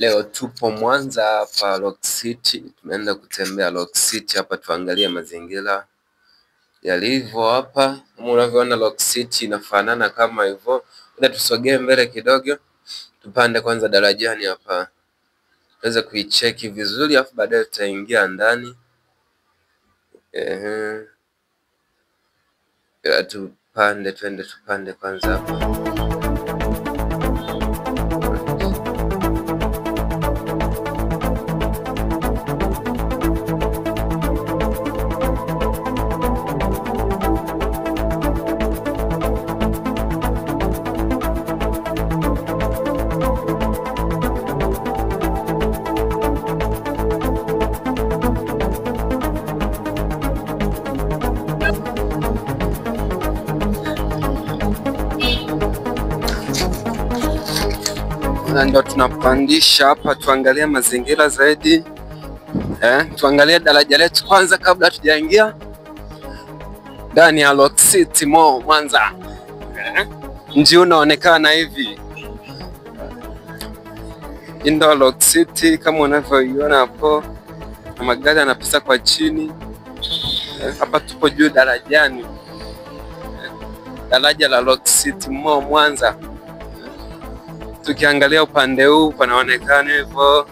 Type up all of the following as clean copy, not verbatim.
Leo tupo Mwanza hapa Rock City. Tumeenda kutembea Rock City hapa, tuangalie mazingira yalivyo hapa. Kama unavyoona Rock City inafanana kama hivyo. Ila tusogee mbele kidogo. Tupande kwanza darajani hapa, tuweze kuicheki vizuri afu baadaye tutaingia ndani. Tupande kwanza hapa. Na ndo tunapandisha hapa, tuangalie mazingira zaidi. Tuangalie daraja letu kwanza kabla tujaingia ndani ya Rock City Mall Mwanza. Nji unaonekana hivi. Ndo Rock City kama unavyoiona hapo, na magari yanapita kwa chini. Hapa tupo juu darajani. Daraja la Rock City Mall Mwanza. Tukiangalia upande huu panaonekana hivyo.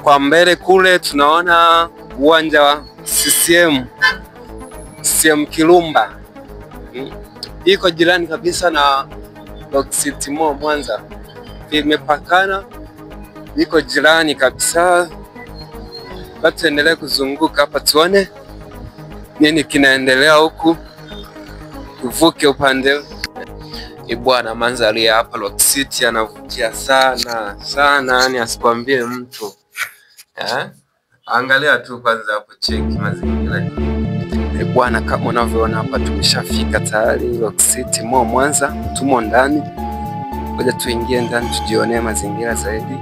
Kwa mbele kule tunaona uwanja wa CCM Kirumba. Iko jirani kabisa na Rock City Mall Mwanza. Imepakana, iko jirani kabisa. Basi endelee kuzunguka hapa tuone nini kinaendelea huku. Tuvuke upande bwana. Mandhari hapa Rock City yanavutia sana sana, yani asikwambie mtu. Angalia tu kwanza hapo, cheki mazingira bwana. Kama unavyoona hapa tumeshafika tayari Rock City Mall Mwanza, tumo ndani. Ngoja tuingie ndani tujionee mazingira zaidi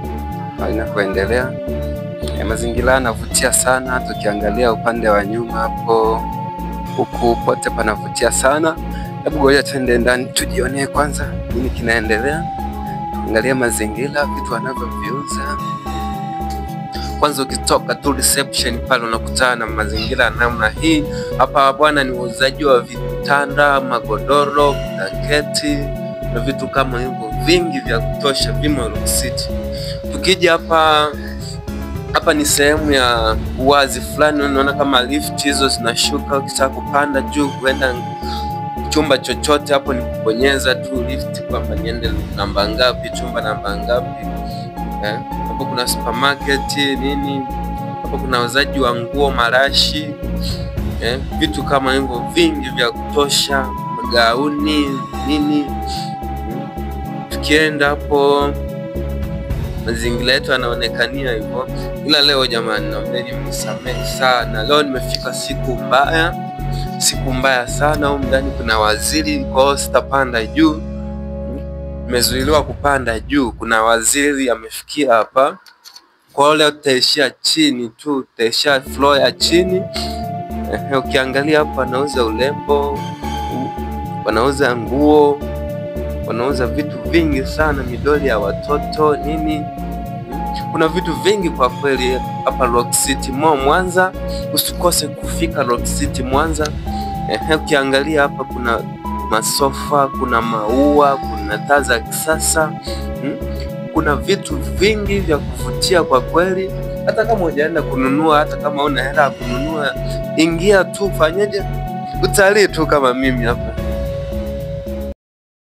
yanakoendelea. Mazingira yanavutia sana, tukiangalia upande wa nyuma hapo, huku pote panavutia sana. Hebu ngoja tuende ndani tujionee kwanza nini kinaendelea. Tuangalie mazingira, vitu wanavyoviuza. Kwanza ukitoka tu reception pale unakutana na mazingira namna hii. Hapa bwana ni uuzaji wa vitanda, magodoro, blanketi na vitu kama hivyo vingi vya kutosha vimo Rock City. Tukija hapa ni sehemu ya uwazi fulani, unaona kama lift hizo zinashuka. Ukitaka kupanda juu kwenda chumba chochote, hapo ni kubonyeza tu lift kwamba niende namba ngapi, chumba namba ngapi. Hapo kuna supermarket nini, hapo kuna wauzaji wa nguo, marashi, vitu kama hivyo vingi vya kutosha, magauni nini. Tukienda hapo mazingira yetu yanaonekania hivyo. Ila leo jamani, naomba mnisamehe sana. Leo nimefika siku mbaya sana. Huko ndani kuna waziri, kwa hiyo sitapanda juu. Nimezuiliwa kupanda juu. Kuna waziri amefikia hapa. Kwa hiyo leo tutaishia chini tu, tutaishia floor ya chini. Ukiangalia hapa wanauza urembo, wanauza nguo, wanauza vitu vingi sana, midoli ya watoto nini. Kuna vitu vingi kwa kweli hapa Rock City Mall Mwanza. Usikose kufika Rock City Mwanza. Ukiangalia hapa kuna masofa, kuna maua, kuna taa za kisasa. Kuna vitu vingi vya kuvutia kwa kweli. Hata kama hujaenda kununua, hata kama una hela kununua, ingia tu, fanyeje, utalii tu kama mimi hapa.